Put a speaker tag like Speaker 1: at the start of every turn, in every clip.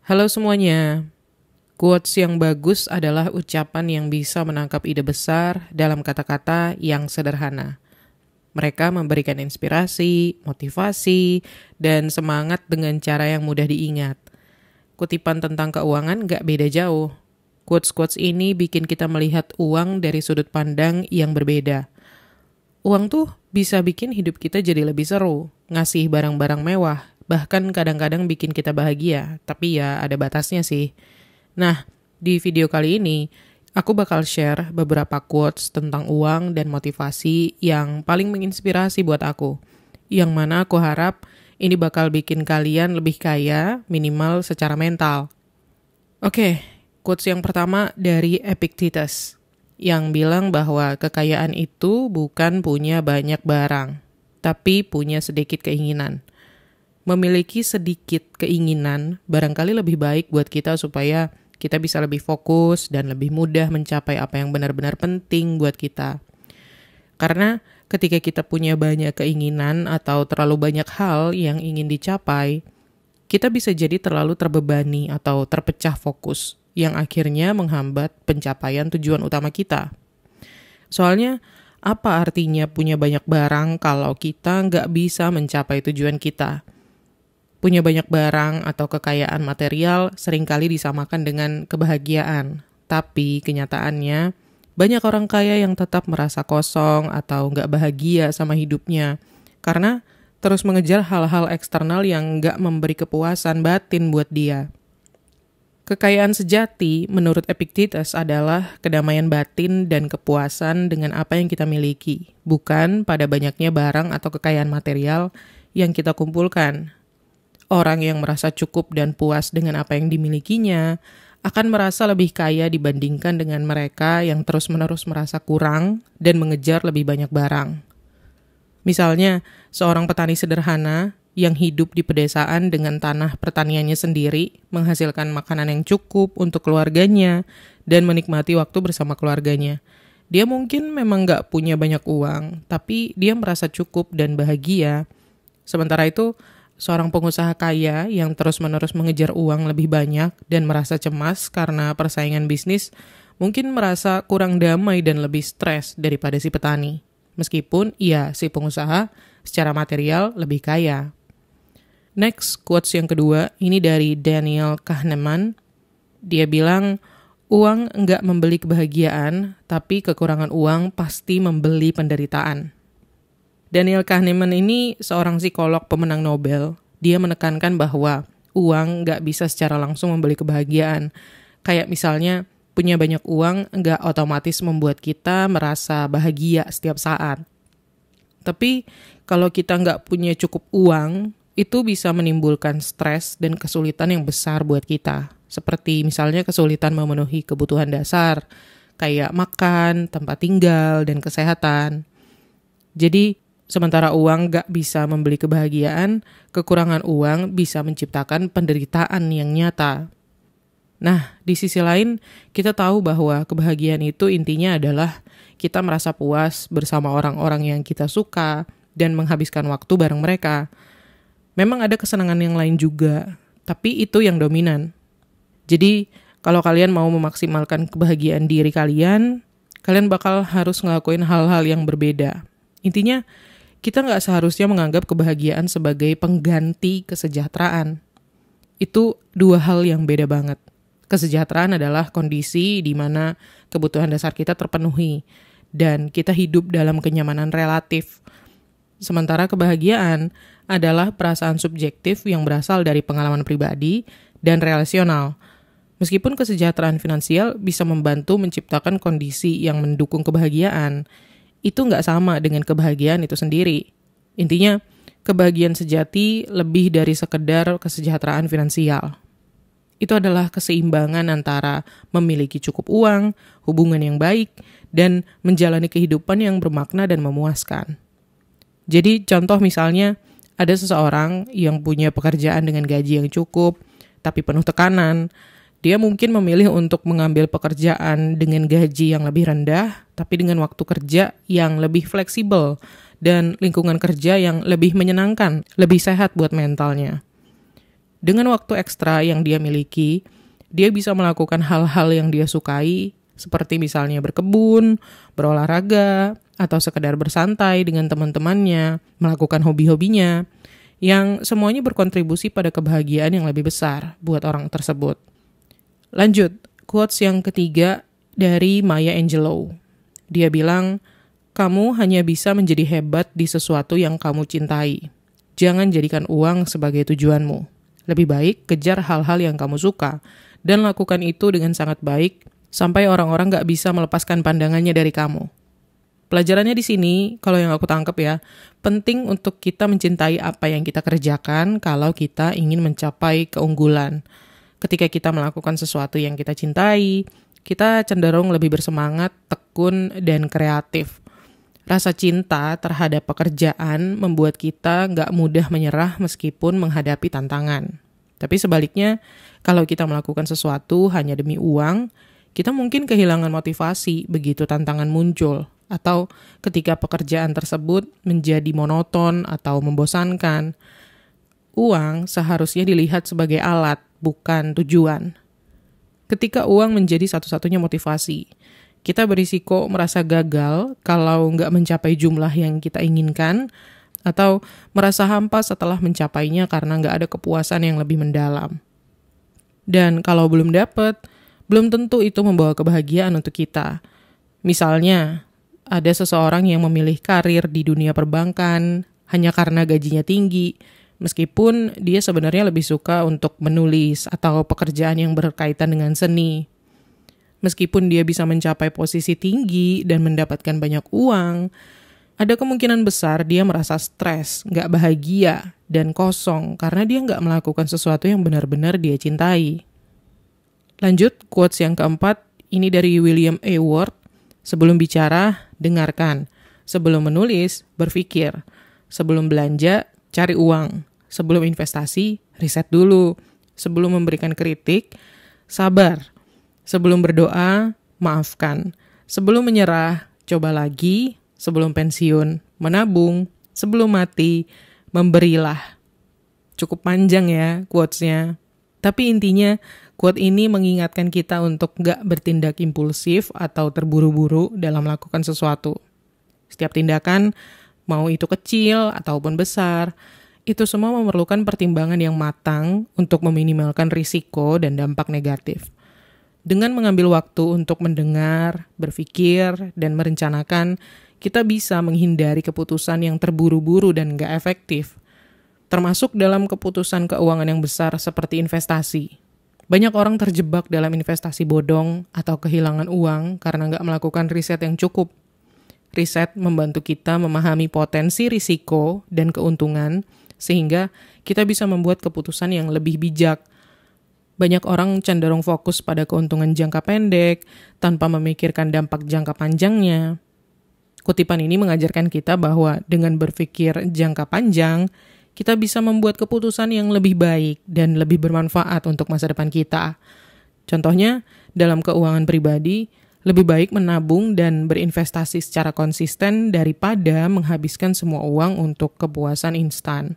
Speaker 1: Halo semuanya. Quotes yang bagus adalah ucapan yang bisa menangkap ide besar dalam kata-kata yang sederhana. Mereka memberikan inspirasi, motivasi, dan semangat dengan cara yang mudah diingat. Kutipan tentang keuangan gak beda jauh. Quotes-quotes ini bikin kita melihat uang dari sudut pandang yang berbeda. Uang tuh bisa bikin hidup kita jadi lebih seru, ngasih barang-barang mewah, bahkan kadang-kadang bikin kita bahagia, tapi ya ada batasnya sih. Nah, di video kali ini, aku bakal share beberapa quotes tentang uang dan motivasi yang paling menginspirasi buat aku. Yang mana aku harap ini bakal bikin kalian lebih kaya, minimal secara mental. Oke, quotes yang pertama dari Epictetus, yang bilang bahwa kekayaan itu bukan punya banyak barang, tapi punya sedikit keinginan. Memiliki sedikit keinginan barangkali lebih baik buat kita supaya kita bisa lebih fokus dan lebih mudah mencapai apa yang benar-benar penting buat kita. Karena ketika kita punya banyak keinginan atau terlalu banyak hal yang ingin dicapai, kita bisa jadi terlalu terbebani atau terpecah fokus, yang akhirnya menghambat pencapaian tujuan utama kita. Soalnya, apa artinya punya banyak barang kalau kita nggak bisa mencapai tujuan kita? Punya banyak barang atau kekayaan material seringkali disamakan dengan kebahagiaan. Tapi kenyataannya, banyak orang kaya yang tetap merasa kosong atau nggak bahagia sama hidupnya. Karena terus mengejar hal-hal eksternal yang nggak memberi kepuasan batin buat dia. Kekayaan sejati menurut Epictetus adalah kedamaian batin dan kepuasan dengan apa yang kita miliki, bukan pada banyaknya barang atau kekayaan material yang kita kumpulkan. Orang yang merasa cukup dan puas dengan apa yang dimilikinya akan merasa lebih kaya dibandingkan dengan mereka yang terus-menerus merasa kurang dan mengejar lebih banyak barang. Misalnya, seorang petani sederhana yang hidup di pedesaan dengan tanah pertaniannya sendiri, menghasilkan makanan yang cukup untuk keluarganya, dan menikmati waktu bersama keluarganya. Dia mungkin memang gak punya banyak uang, tapi dia merasa cukup dan bahagia. Sementara itu, seorang pengusaha kaya yang terus-menerus mengejar uang lebih banyak dan merasa cemas karena persaingan bisnis, mungkin merasa kurang damai dan lebih stres daripada si petani. Meskipun si pengusaha secara material lebih kaya. Next, quotes yang kedua, ini dari Daniel Kahneman. Dia bilang, uang nggak membeli kebahagiaan, tapi kekurangan uang pasti membeli penderitaan. Daniel Kahneman ini seorang psikolog pemenang Nobel. Dia menekankan bahwa uang nggak bisa secara langsung membeli kebahagiaan. Kayak misalnya, punya banyak uang nggak otomatis membuat kita merasa bahagia setiap saat. Tapi kalau kita nggak punya cukup uang, itu bisa menimbulkan stres dan kesulitan yang besar buat kita. Seperti misalnya kesulitan memenuhi kebutuhan dasar, kayak makan, tempat tinggal, dan kesehatan. Jadi, sementara uang gak bisa membeli kebahagiaan, kekurangan uang bisa menciptakan penderitaan yang nyata. Nah, di sisi lain, kita tahu bahwa kebahagiaan itu intinya adalah kita merasa puas bersama orang-orang yang kita suka dan menghabiskan waktu bareng mereka. Memang ada kesenangan yang lain juga, tapi itu yang dominan. Jadi, kalau kalian mau memaksimalkan kebahagiaan diri kalian bakal harus ngelakuin hal-hal yang berbeda. Intinya, kita nggak seharusnya menganggap kebahagiaan sebagai pengganti kesejahteraan. Itu dua hal yang beda banget. Kesejahteraan adalah kondisi di mana kebutuhan dasar kita terpenuhi dan kita hidup dalam kenyamanan relatif. Sementara kebahagiaan adalah perasaan subjektif yang berasal dari pengalaman pribadi dan relasional. Meskipun kesejahteraan finansial bisa membantu menciptakan kondisi yang mendukung kebahagiaan, itu nggak sama dengan kebahagiaan itu sendiri. Intinya, kebahagiaan sejati lebih dari sekedar kesejahteraan finansial. Itu adalah keseimbangan antara memiliki cukup uang, hubungan yang baik, dan menjalani kehidupan yang bermakna dan memuaskan. Jadi contoh misalnya, ada seseorang yang punya pekerjaan dengan gaji yang cukup, tapi penuh tekanan. Dia mungkin memilih untuk mengambil pekerjaan dengan gaji yang lebih rendah, tapi dengan waktu kerja yang lebih fleksibel, dan lingkungan kerja yang lebih menyenangkan, lebih sehat buat mentalnya. Dengan waktu ekstra yang dia miliki, dia bisa melakukan hal-hal yang dia sukai, seperti misalnya berkebun, berolahraga, atau sekedar bersantai dengan teman-temannya, melakukan hobi-hobinya, yang semuanya berkontribusi pada kebahagiaan yang lebih besar buat orang tersebut. Lanjut, quotes yang ketiga dari Maya Angelou. Dia bilang, kamu hanya bisa menjadi hebat di sesuatu yang kamu cintai. Jangan jadikan uang sebagai tujuanmu. Lebih baik kejar hal-hal yang kamu suka, dan lakukan itu dengan sangat baik, sampai orang-orang gak bisa melepaskan pandangannya dari kamu. Pelajarannya di sini, kalau yang aku tangkap ya, penting untuk kita mencintai apa yang kita kerjakan kalau kita ingin mencapai keunggulan. Ketika kita melakukan sesuatu yang kita cintai, kita cenderung lebih bersemangat, tekun, dan kreatif. Rasa cinta terhadap pekerjaan membuat kita nggak mudah menyerah meskipun menghadapi tantangan. Tapi sebaliknya, kalau kita melakukan sesuatu hanya demi uang, kita mungkin kehilangan motivasi begitu tantangan muncul. Atau ketika pekerjaan tersebut menjadi monoton atau membosankan. Uang seharusnya dilihat sebagai alat, bukan tujuan. Ketika uang menjadi satu-satunya motivasi, kita berisiko merasa gagal kalau nggak mencapai jumlah yang kita inginkan, atau merasa hampa setelah mencapainya karena nggak ada kepuasan yang lebih mendalam. Dan kalau belum dapat, belum tentu itu membawa kebahagiaan untuk kita. Misalnya, ada seseorang yang memilih karir di dunia perbankan hanya karena gajinya tinggi, meskipun dia sebenarnya lebih suka untuk menulis atau pekerjaan yang berkaitan dengan seni. Meskipun dia bisa mencapai posisi tinggi dan mendapatkan banyak uang, ada kemungkinan besar dia merasa stres, nggak bahagia, dan kosong karena dia nggak melakukan sesuatu yang benar-benar dia cintai. Lanjut, quotes yang keempat, ini dari William A. Ward. Sebelum bicara, dengarkan. Sebelum menulis, berpikir. Sebelum belanja, cari uang. Sebelum investasi, riset dulu. Sebelum memberikan kritik, sabar. Sebelum berdoa, maafkan. Sebelum menyerah, coba lagi. Sebelum pensiun, menabung. Sebelum mati, memberilah. Cukup panjang ya quotes-nya. Tapi intinya, quote ini mengingatkan kita untuk gak bertindak impulsif atau terburu-buru dalam melakukan sesuatu. Setiap tindakan, mau itu kecil ataupun besar, itu semua memerlukan pertimbangan yang matang untuk meminimalkan risiko dan dampak negatif. Dengan mengambil waktu untuk mendengar, berpikir, dan merencanakan, kita bisa menghindari keputusan yang terburu-buru dan gak efektif. Termasuk dalam keputusan keuangan yang besar seperti investasi. Banyak orang terjebak dalam investasi bodong atau kehilangan uang karena nggak melakukan riset yang cukup. Riset membantu kita memahami potensi risiko dan keuntungan, sehingga kita bisa membuat keputusan yang lebih bijak. Banyak orang cenderung fokus pada keuntungan jangka pendek, tanpa memikirkan dampak jangka panjangnya. Kutipan ini mengajarkan kita bahwa dengan berpikir jangka panjang, kita bisa membuat keputusan yang lebih baik dan lebih bermanfaat untuk masa depan kita. Contohnya, dalam keuangan pribadi, lebih baik menabung dan berinvestasi secara konsisten daripada menghabiskan semua uang untuk kepuasan instan.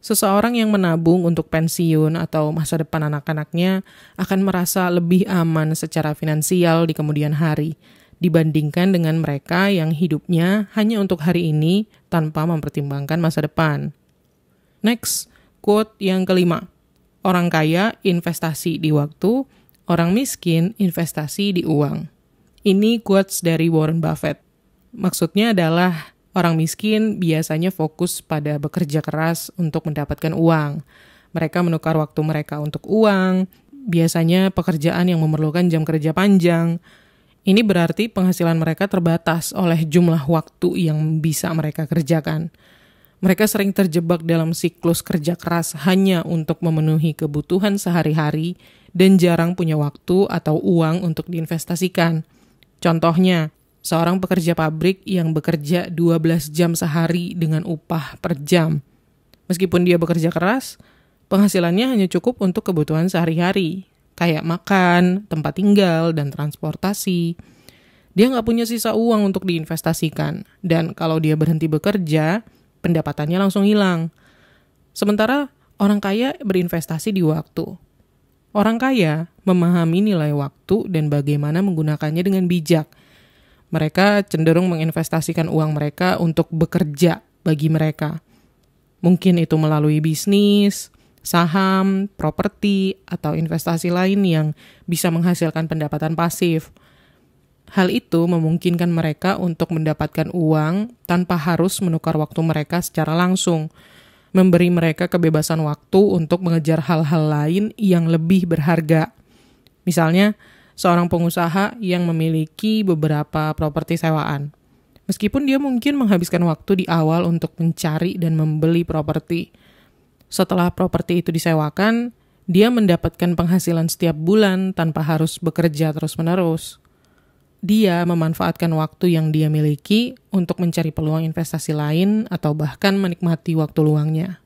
Speaker 1: Seseorang yang menabung untuk pensiun atau masa depan anak-anaknya akan merasa lebih aman secara finansial di kemudian hari, dibandingkan dengan mereka yang hidupnya hanya untuk hari ini tanpa mempertimbangkan masa depan. Next, quote yang kelima. Orang kaya investasi di waktu, orang miskin investasi di uang. Ini quotes dari Warren Buffett. Maksudnya adalah orang miskin biasanya fokus pada bekerja keras untuk mendapatkan uang. Mereka menukar waktu mereka untuk uang, biasanya pekerjaan yang memerlukan jam kerja panjang. Ini berarti penghasilan mereka terbatas oleh jumlah waktu yang bisa mereka kerjakan. Mereka sering terjebak dalam siklus kerja keras hanya untuk memenuhi kebutuhan sehari-hari dan jarang punya waktu atau uang untuk diinvestasikan. Contohnya, seorang pekerja pabrik yang bekerja 12 jam sehari dengan upah per jam. Meskipun dia bekerja keras, penghasilannya hanya cukup untuk kebutuhan sehari-hari, kayak makan, tempat tinggal, dan transportasi. Dia nggak punya sisa uang untuk diinvestasikan, dan kalau dia berhenti bekerja, pendapatannya langsung hilang. Sementara Orang kaya berinvestasi di waktu. Orang kaya memahami nilai waktu dan bagaimana menggunakannya dengan bijak. Mereka cenderung menginvestasikan uang mereka untuk bekerja bagi mereka. Mungkin itu melalui bisnis, saham, properti, atau investasi lain yang bisa menghasilkan pendapatan pasif. Hal itu memungkinkan mereka untuk mendapatkan uang tanpa harus menukar waktu mereka secara langsung, memberi mereka kebebasan waktu untuk mengejar hal-hal lain yang lebih berharga. Misalnya, seorang pengusaha yang memiliki beberapa properti sewaan. Meskipun dia mungkin menghabiskan waktu di awal untuk mencari dan membeli properti. Setelah properti itu disewakan, dia mendapatkan penghasilan setiap bulan tanpa harus bekerja terus-menerus. Dia memanfaatkan waktu yang dia miliki untuk mencari peluang investasi lain atau bahkan menikmati waktu luangnya.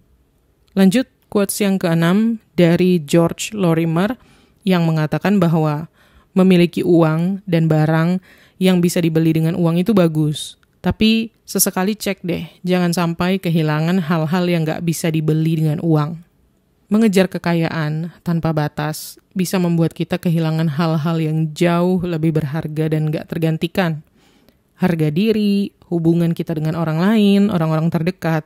Speaker 1: Lanjut, quotes yang ke-6 dari George Lorimer yang mengatakan bahwa memiliki uang dan barang yang bisa dibeli dengan uang itu bagus. Tapi sesekali cek deh, jangan sampai kehilangan hal-hal yang gak bisa dibeli dengan uang. Mengejar kekayaan tanpa batas bisa membuat kita kehilangan hal-hal yang jauh lebih berharga dan gak tergantikan. Harga diri, hubungan kita dengan orang lain, orang-orang terdekat,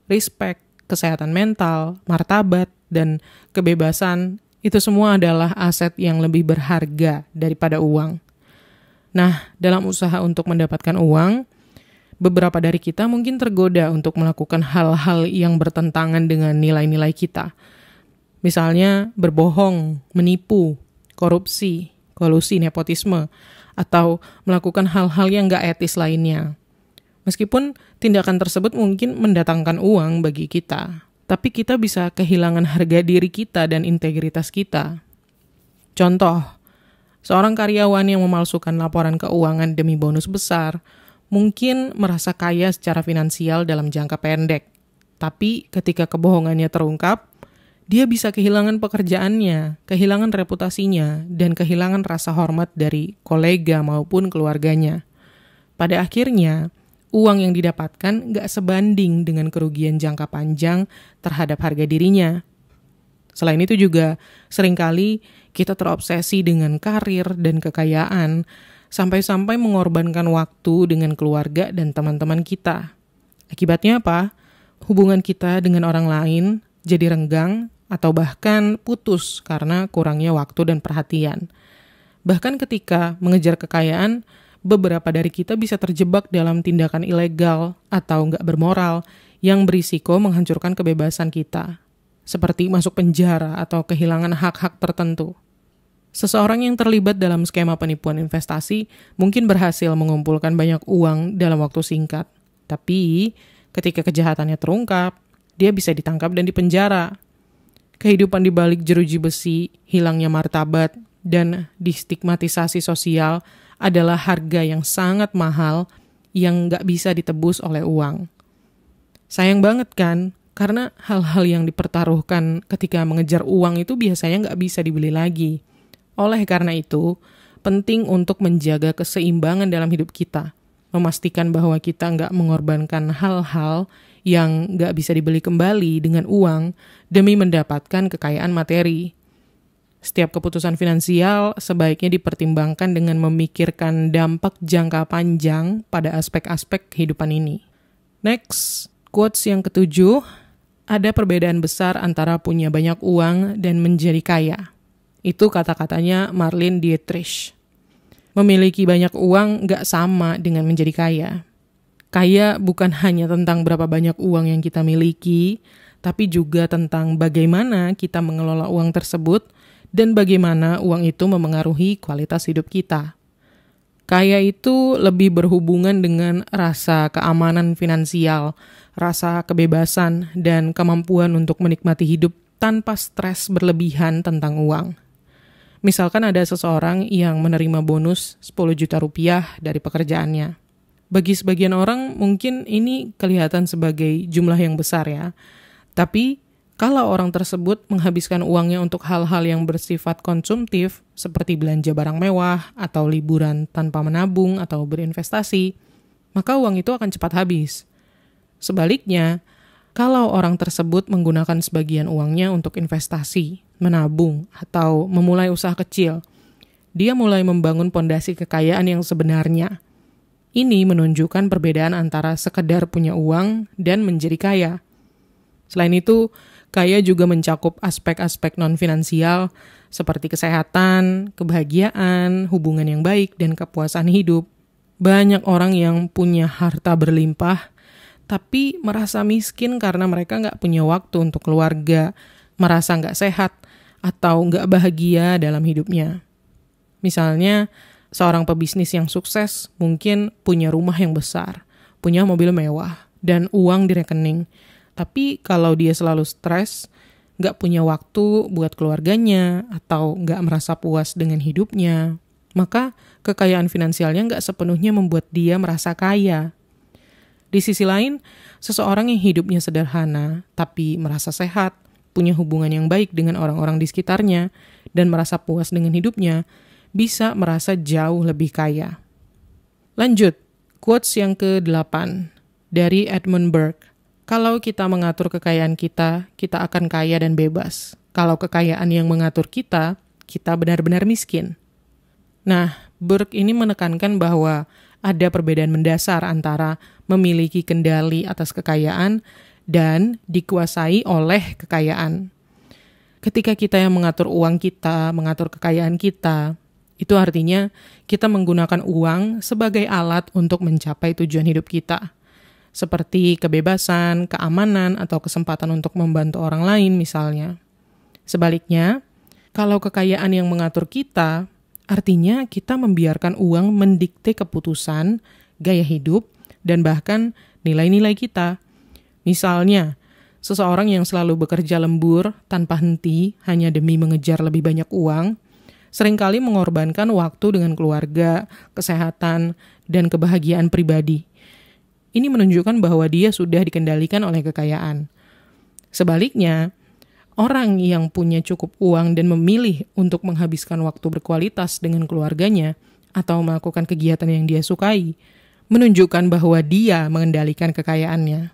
Speaker 1: respect, kesehatan mental, martabat, dan kebebasan, itu semua adalah aset yang lebih berharga daripada uang. Nah, dalam usaha untuk mendapatkan uang, beberapa dari kita mungkin tergoda untuk melakukan hal-hal yang bertentangan dengan nilai-nilai kita. Misalnya berbohong, menipu, korupsi, kolusi, nepotisme, atau melakukan hal-hal yang gak etis lainnya. Meskipun tindakan tersebut mungkin mendatangkan uang bagi kita, tapi kita bisa kehilangan harga diri kita dan integritas kita. Contoh, seorang karyawan yang memalsukan laporan keuangan demi bonus besar mungkin merasa kaya secara finansial dalam jangka pendek. Tapi ketika kebohongannya terungkap, dia bisa kehilangan pekerjaannya, kehilangan reputasinya, dan kehilangan rasa hormat dari kolega maupun keluarganya. Pada akhirnya, uang yang didapatkan gak sebanding dengan kerugian jangka panjang terhadap harga dirinya. Selain itu juga, seringkali kita terobsesi dengan karir dan kekayaan, sampai-sampai mengorbankan waktu dengan keluarga dan teman-teman kita. Akibatnya apa? Hubungan kita dengan orang lain jadi renggang atau bahkan putus karena kurangnya waktu dan perhatian. Bahkan ketika mengejar kekayaan, beberapa dari kita bisa terjebak dalam tindakan ilegal atau nggak bermoral yang berisiko menghancurkan kebebasan kita, seperti masuk penjara atau kehilangan hak-hak tertentu. Seseorang yang terlibat dalam skema penipuan investasi mungkin berhasil mengumpulkan banyak uang dalam waktu singkat, tapi ketika kejahatannya terungkap, dia bisa ditangkap dan dipenjara. Kehidupan di balik jeruji besi, hilangnya martabat, dan distigmatisasi sosial adalah harga yang sangat mahal yang nggak bisa ditebus oleh uang. Sayang banget kan, karena hal-hal yang dipertaruhkan ketika mengejar uang itu biasanya nggak bisa dibeli lagi. Oleh karena itu, penting untuk menjaga keseimbangan dalam hidup kita, memastikan bahwa kita nggak mengorbankan hal-hal yang nggak bisa dibeli kembali dengan uang demi mendapatkan kekayaan materi. Setiap keputusan finansial sebaiknya dipertimbangkan dengan memikirkan dampak jangka panjang pada aspek-aspek kehidupan ini. Next, quotes yang ke-7, ada perbedaan besar antara punya banyak uang dan menjadi kaya. Itu kata-katanya Marlene Dietrich. Memiliki banyak uang nggak sama dengan menjadi kaya. Kaya bukan hanya tentang berapa banyak uang yang kita miliki, tapi juga tentang bagaimana kita mengelola uang tersebut dan bagaimana uang itu memengaruhi kualitas hidup kita. Kaya itu lebih berhubungan dengan rasa keamanan finansial, rasa kebebasan, dan kemampuan untuk menikmati hidup tanpa stres berlebihan tentang uang. Misalkan ada seseorang yang menerima bonus 10 juta rupiah dari pekerjaannya. Bagi sebagian orang mungkin ini kelihatan sebagai jumlah yang besar ya. Tapi kalau orang tersebut menghabiskan uangnya untuk hal-hal yang bersifat konsumtif seperti belanja barang mewah atau liburan tanpa menabung atau berinvestasi, maka uang itu akan cepat habis. Sebaliknya, Kalau orang tersebut menggunakan sebagian uangnya untuk investasi, menabung, atau memulai usaha kecil, dia mulai membangun pondasi kekayaan yang sebenarnya. Ini menunjukkan perbedaan antara sekedar punya uang dan menjadi kaya. Selain itu, kaya juga mencakup aspek-aspek non-finansial seperti kesehatan, kebahagiaan, hubungan yang baik, dan kepuasan hidup. Banyak orang yang punya harta berlimpah, tapi merasa miskin karena mereka nggak punya waktu untuk keluarga, merasa nggak sehat, atau nggak bahagia dalam hidupnya. Misalnya, seorang pebisnis yang sukses mungkin punya rumah yang besar, punya mobil mewah, dan uang di rekening. Tapi kalau dia selalu stres, nggak punya waktu buat keluarganya, atau nggak merasa puas dengan hidupnya, maka kekayaan finansialnya nggak sepenuhnya membuat dia merasa kaya. Di sisi lain, seseorang yang hidupnya sederhana, tapi merasa sehat, punya hubungan yang baik dengan orang-orang di sekitarnya, dan merasa puas dengan hidupnya, bisa merasa jauh lebih kaya. Lanjut, quotes yang ke-8 dari Edmund Burke. Kalau kita mengatur kekayaan kita, kita akan kaya dan bebas. Kalau kekayaan yang mengatur kita, kita benar-benar miskin. Nah, Burke ini menekankan bahwa ada perbedaan mendasar antara memiliki kendali atas kekayaan dan dikuasai oleh kekayaan. Ketika kita yang mengatur uang kita, mengatur kekayaan kita, itu artinya kita menggunakan uang sebagai alat untuk mencapai tujuan hidup kita. Seperti kebebasan, keamanan, atau kesempatan untuk membantu orang lain misalnya. Sebaliknya, kalau kekayaan yang mengatur kita, artinya kita membiarkan uang mendikte keputusan, gaya hidup, dan bahkan nilai-nilai kita. Misalnya, seseorang yang selalu bekerja lembur tanpa henti hanya demi mengejar lebih banyak uang, seringkali mengorbankan waktu dengan keluarga, kesehatan, dan kebahagiaan pribadi. Ini menunjukkan bahwa dia sudah dikendalikan oleh kekayaan. Sebaliknya, orang yang punya cukup uang dan memilih untuk menghabiskan waktu berkualitas dengan keluarganya atau melakukan kegiatan yang dia sukai, menunjukkan bahwa dia mengendalikan kekayaannya.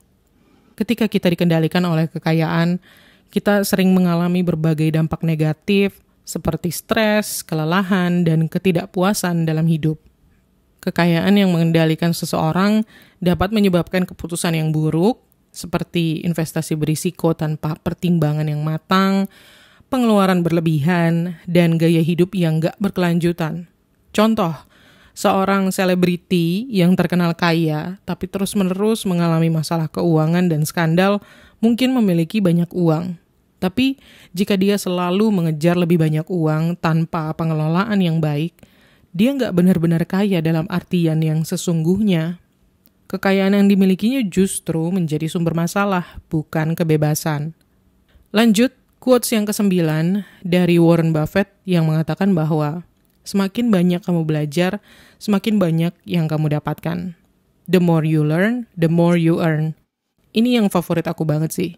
Speaker 1: Ketika kita dikendalikan oleh kekayaan, kita sering mengalami berbagai dampak negatif seperti stres, kelelahan, dan ketidakpuasan dalam hidup. Kekayaan yang mengendalikan seseorang dapat menyebabkan keputusan yang buruk, seperti investasi berisiko tanpa pertimbangan yang matang, pengeluaran berlebihan, dan gaya hidup yang gak berkelanjutan. Contoh, seorang selebriti yang terkenal kaya tapi terus-menerus mengalami masalah keuangan dan skandal mungkin memiliki banyak uang. Tapi jika dia selalu mengejar lebih banyak uang tanpa pengelolaan yang baik, dia nggak benar-benar kaya dalam artian yang sesungguhnya. Kekayaan yang dimilikinya justru menjadi sumber masalah, bukan kebebasan. Lanjut, quotes yang ke-9 dari Warren Buffett yang mengatakan bahwa semakin banyak kamu belajar, semakin banyak yang kamu dapatkan. The more you learn, the more you earn. Ini yang favorit aku banget sih.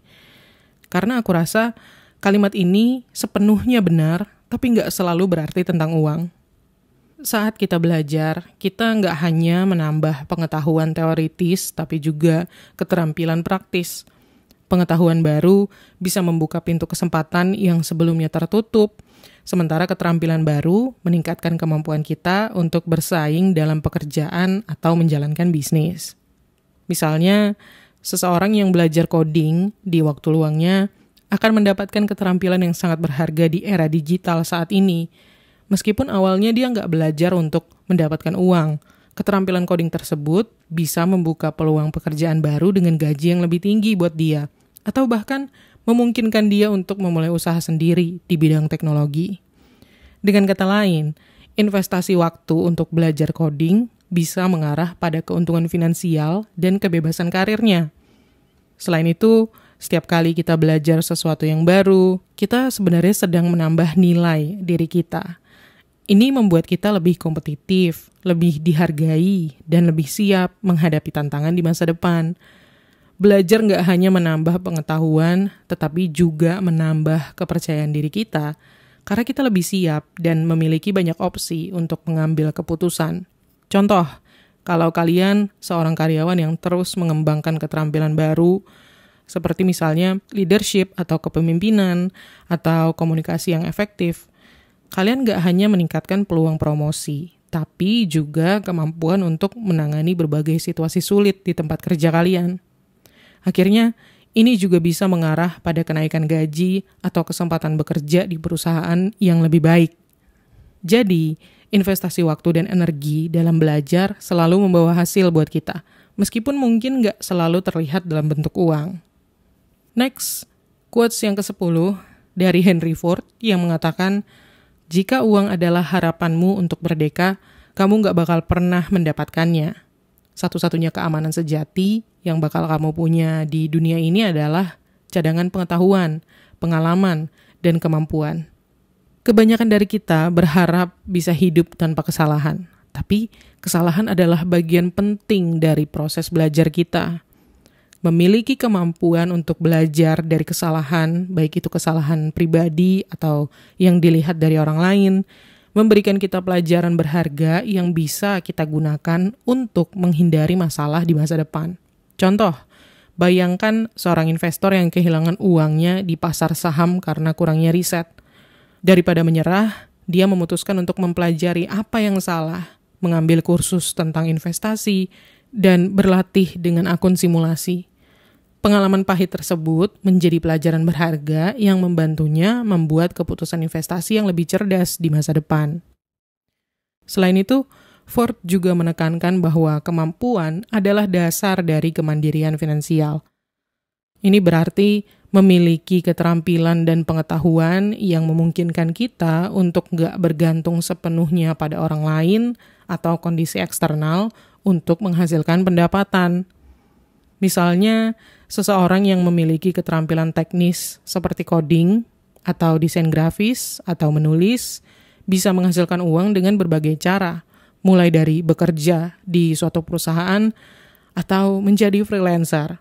Speaker 1: Karena aku rasa kalimat ini sepenuhnya benar, tapi nggak selalu berarti tentang uang. Saat kita belajar, kita nggak hanya menambah pengetahuan teoritis, tapi juga keterampilan praktis. Pengetahuan baru bisa membuka pintu kesempatan yang sebelumnya tertutup, sementara keterampilan baru meningkatkan kemampuan kita untuk bersaing dalam pekerjaan atau menjalankan bisnis. Misalnya, seseorang yang belajar coding di waktu luangnya akan mendapatkan keterampilan yang sangat berharga di era digital saat ini. Meskipun awalnya dia nggak belajar untuk mendapatkan uang, keterampilan coding tersebut bisa membuka peluang pekerjaan baru dengan gaji yang lebih tinggi buat dia, atau bahkan memungkinkan dia untuk memulai usaha sendiri di bidang teknologi. Dengan kata lain, investasi waktu untuk belajar coding bisa mengarah pada keuntungan finansial dan kebebasan karirnya. Selain itu, setiap kali kita belajar sesuatu yang baru, kita sebenarnya sedang menambah nilai diri kita. Ini membuat kita lebih kompetitif, lebih dihargai, dan lebih siap menghadapi tantangan di masa depan. Belajar nggak hanya menambah pengetahuan, tetapi juga menambah kepercayaan diri kita, karena kita lebih siap dan memiliki banyak opsi untuk mengambil keputusan. Contoh, kalau kalian seorang karyawan yang terus mengembangkan keterampilan baru, seperti misalnya leadership atau kepemimpinan, atau komunikasi yang efektif. Kalian gak hanya meningkatkan peluang promosi, tapi juga kemampuan untuk menangani berbagai situasi sulit di tempat kerja kalian. Akhirnya, ini juga bisa mengarah pada kenaikan gaji atau kesempatan bekerja di perusahaan yang lebih baik. Jadi, investasi waktu dan energi dalam belajar selalu membawa hasil buat kita, meskipun mungkin nggak selalu terlihat dalam bentuk uang. Next, quotes yang ke-10 dari Henry Ford yang mengatakan, jika uang adalah harapanmu untuk merdeka, kamu nggak bakal pernah mendapatkannya. Satu-satunya keamanan sejati yang bakal kamu punya di dunia ini adalah cadangan pengetahuan, pengalaman, dan kemampuan. Kebanyakan dari kita berharap bisa hidup tanpa kesalahan, tapi kesalahan adalah bagian penting dari proses belajar kita. Memiliki kemampuan untuk belajar dari kesalahan, baik itu kesalahan pribadi atau yang dilihat dari orang lain, memberikan kita pelajaran berharga yang bisa kita gunakan untuk menghindari masalah di masa depan. Contoh, bayangkan seorang investor yang kehilangan uangnya di pasar saham karena kurangnya riset. Daripada menyerah, dia memutuskan untuk mempelajari apa yang salah, mengambil kursus tentang investasi, dan berlatih dengan akun simulasi. Pengalaman pahit tersebut menjadi pelajaran berharga yang membantunya membuat keputusan investasi yang lebih cerdas di masa depan. Selain itu, Ford juga menekankan bahwa kemampuan adalah dasar dari kemandirian finansial. Ini berarti memiliki keterampilan dan pengetahuan yang memungkinkan kita untuk nggak bergantung sepenuhnya pada orang lain atau kondisi eksternal untuk menghasilkan pendapatan. Misalnya, seseorang yang memiliki keterampilan teknis seperti coding, atau desain grafis, atau menulis, bisa menghasilkan uang dengan berbagai cara, mulai dari bekerja di suatu perusahaan atau menjadi freelancer.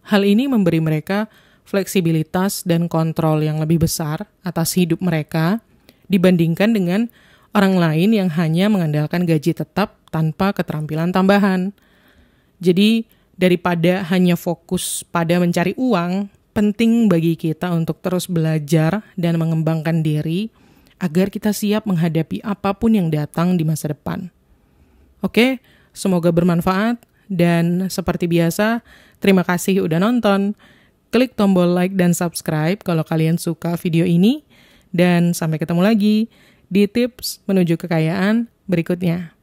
Speaker 1: Hal ini memberi mereka fleksibilitas dan kontrol yang lebih besar atas hidup mereka dibandingkan dengan orang lain yang hanya mengandalkan gaji tetap tanpa keterampilan tambahan. Jadi, daripada hanya fokus pada mencari uang, penting bagi kita untuk terus belajar dan mengembangkan diri agar kita siap menghadapi apapun yang datang di masa depan. Oke, semoga bermanfaat dan seperti biasa, terima kasih udah nonton. Klik tombol like dan subscribe kalau kalian suka video ini dan sampai ketemu lagi di tips menuju kekayaan berikutnya.